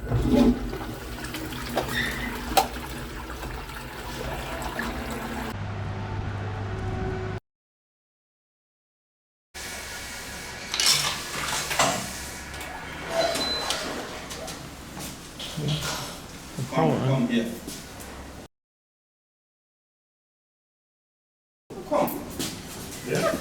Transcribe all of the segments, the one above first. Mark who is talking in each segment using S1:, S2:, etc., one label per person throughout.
S1: Come here. Come. Yeah.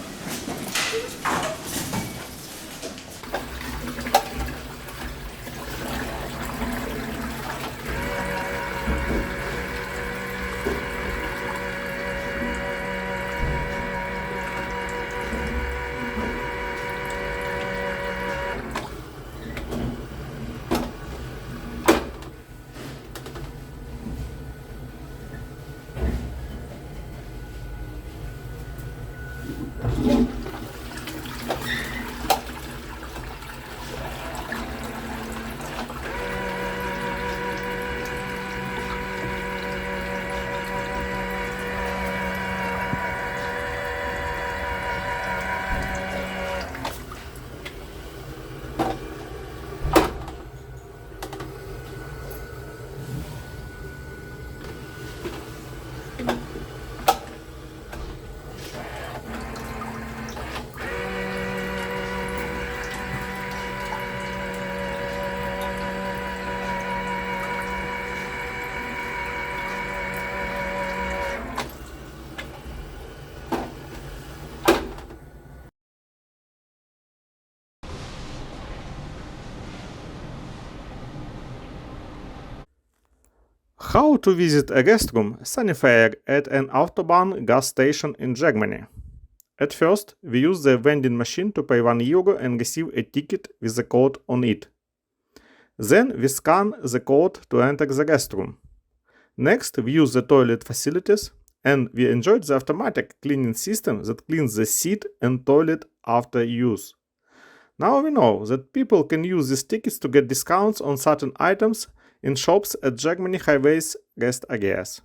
S2: How to visit a guest room SANIFAIR at an Autobahn gas station in Germany. At first, we use the vending machine to pay €1 and receive a ticket with a code on it. Then we scan the code to enter the guest room. Next, we use the toilet facilities, and we enjoyed the automatic cleaning system that cleans the seat and toilet after use. Now we know that people can use these tickets to get discounts on certain items in shops at Germany highways guest areas.